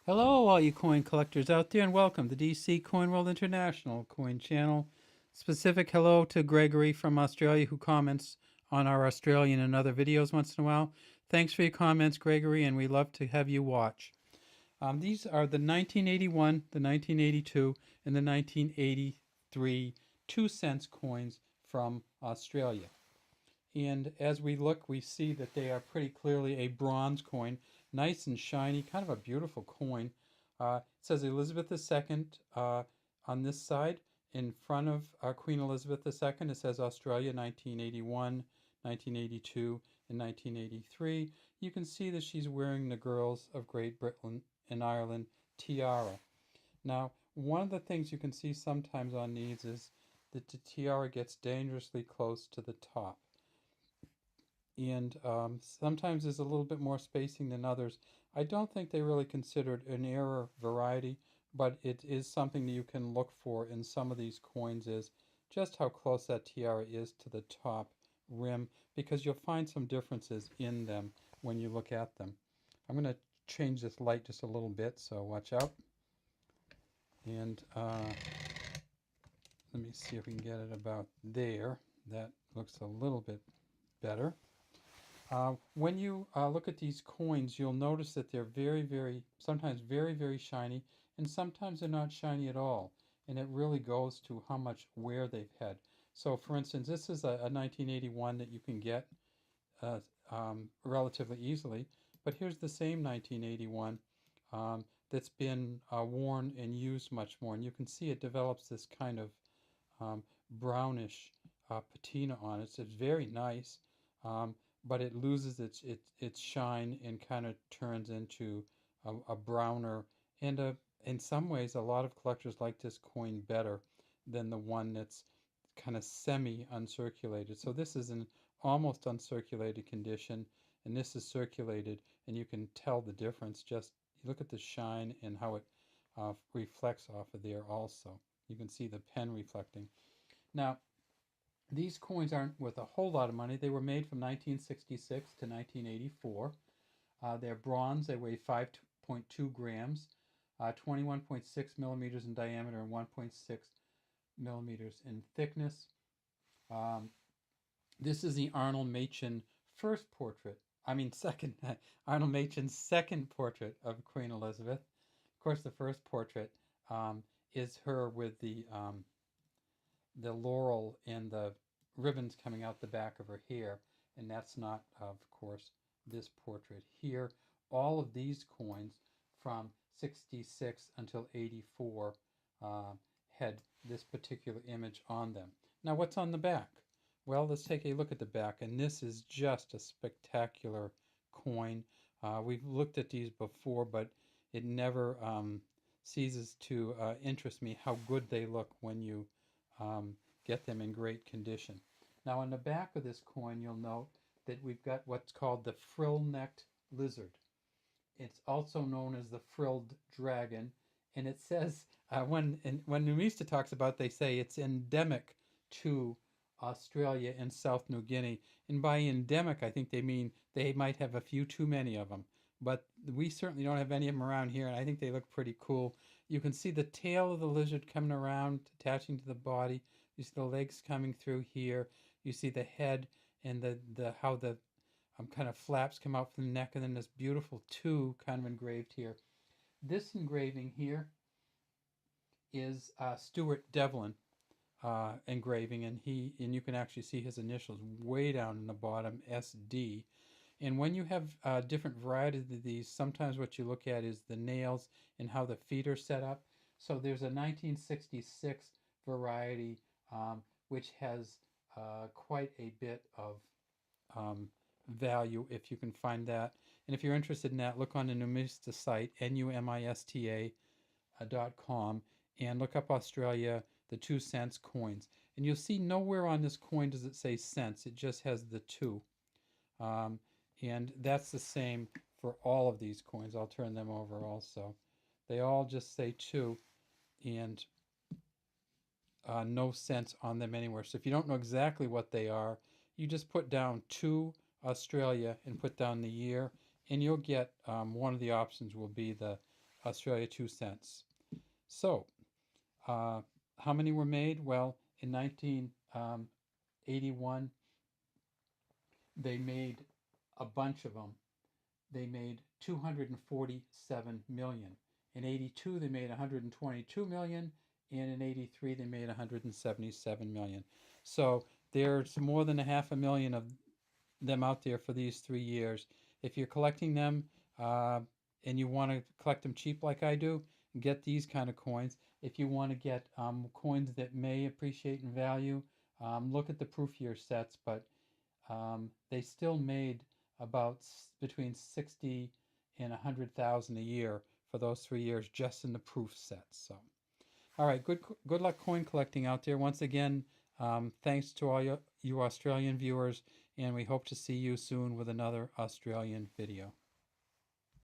Hello, all you coin collectors out there, and welcome to DC Coin World International Coin Channel. Specific hello to Gregory from Australia who comments on our Australian and other videos once in a while. Thanks for your comments, Gregory, and we love to have you watch. These are the 1981, the 1982, and the 1983 2 cents coins from Australia. And as we look, we see that they are pretty clearly a bronze coin, nice and shiny, kind of a beautiful coin. It says Elizabeth II on this side. In front of Queen Elizabeth II, it says Australia 1981, 1982, and 1983. You can see that she's wearing the Girls of Great Britain and Ireland tiara. Now, one of the things you can see sometimes on these is that the tiara gets dangerously close to the top, and sometimes there's a little bit more spacing than others. I don't think they really considered an error variety, but it is something that you can look for in some of these coins, is just how close that tiara is to the top rim, because you'll find some differences in them when you look at them. I'm going to change this light just a little bit, so watch out. And let me see if we can get it about there. That looks a little bit better. When you look at these coins, you'll notice that they're sometimes very shiny, and sometimes they're not shiny at all. And it really goes to how much wear they've had. So, for instance, this is a 1981 that you can get uh, relatively easily. But here's the same 1981 that's been worn and used much more. And you can see it develops this kind of brownish patina on it. So it's very nice. But it loses its shine and kind of turns into a browner, and in some ways a lot of collectors like this coin better than the one that's kind of semi uncirculated. So this is an almost uncirculated condition, and this is circulated, and you can tell the difference. Just look at the shine and how it reflects off of there also. You can see the pen reflecting. Now, these coins aren't worth a whole lot of money. They were made from 1966 to 1984. They're bronze. They weigh 5.2 grams, 21.6 millimeters in diameter, and 1.6 millimeters in thickness. Um, this is the Arnold Machin first portrait. I mean, second. Arnold Machin's second portrait of Queen Elizabeth. Of course, the first portrait is her with the laurel and the ribbons coming out the back of her hair, and that's not, of course, this portrait here. All of these coins from 66 until 84 uh, had this particular image on them. Now, what's on the back? Well, let's take a look at the back, and this is just a spectacular coin. We've looked at these before, but it never ceases to interest me how good they look when you get them in great condition. Now, on the back of this coin, you'll note that we've got what's called the frill-necked lizard. It's also known as the frilled dragon, and it says when Numista talks about, they say it's endemic to Australia and South New Guinea. And by endemic, I think they mean they might have a few too many of them. But we certainly don't have any of them around here, and I think they look pretty cool. You can see the tail of the lizard coming around, attaching to the body. You see the legs coming through here. You see the head and how the kind of flaps come out from the neck, and then this beautiful two kind of engraved here. This engraving here is Stuart Devlin engraving, and you can actually see his initials way down in the bottom, SD. And when you have different varieties of these, sometimes what you look at is the nails and how the feet are set up. So there's a 1966 variety which has quite a bit of value if you can find that. And if you're interested in that, look on the Numista site, numista.com, and look up Australia, the 2 cents coins. And you'll see nowhere on this coin does it say cents, it just has the 2. And that's the same for all of these coins. I'll turn them over also. They all just say 2, and no cents on them anywhere. So if you don't know exactly what they are, you just put down 2 Australia and put down the year, and you'll get one of the options will be the Australia 2 cents. So, how many were made? Well, in 1981, they made a bunch of them. They made 247 million. In 82, they made 122 million. And in 83, they made 177 million. So there's more than a half a million of them out there for these 3 years. If you're collecting them uh, and you want to collect them cheap like I do, get these kind of coins. If you want to get coins that may appreciate in value, look at the proof year sets, but they still made about between 60 and 100,000 a year for those 3 years just in the proof sets. So, all right, good luck coin collecting out there. Once again, thanks to all you Australian viewers, and we hope to see you soon with another Australian video.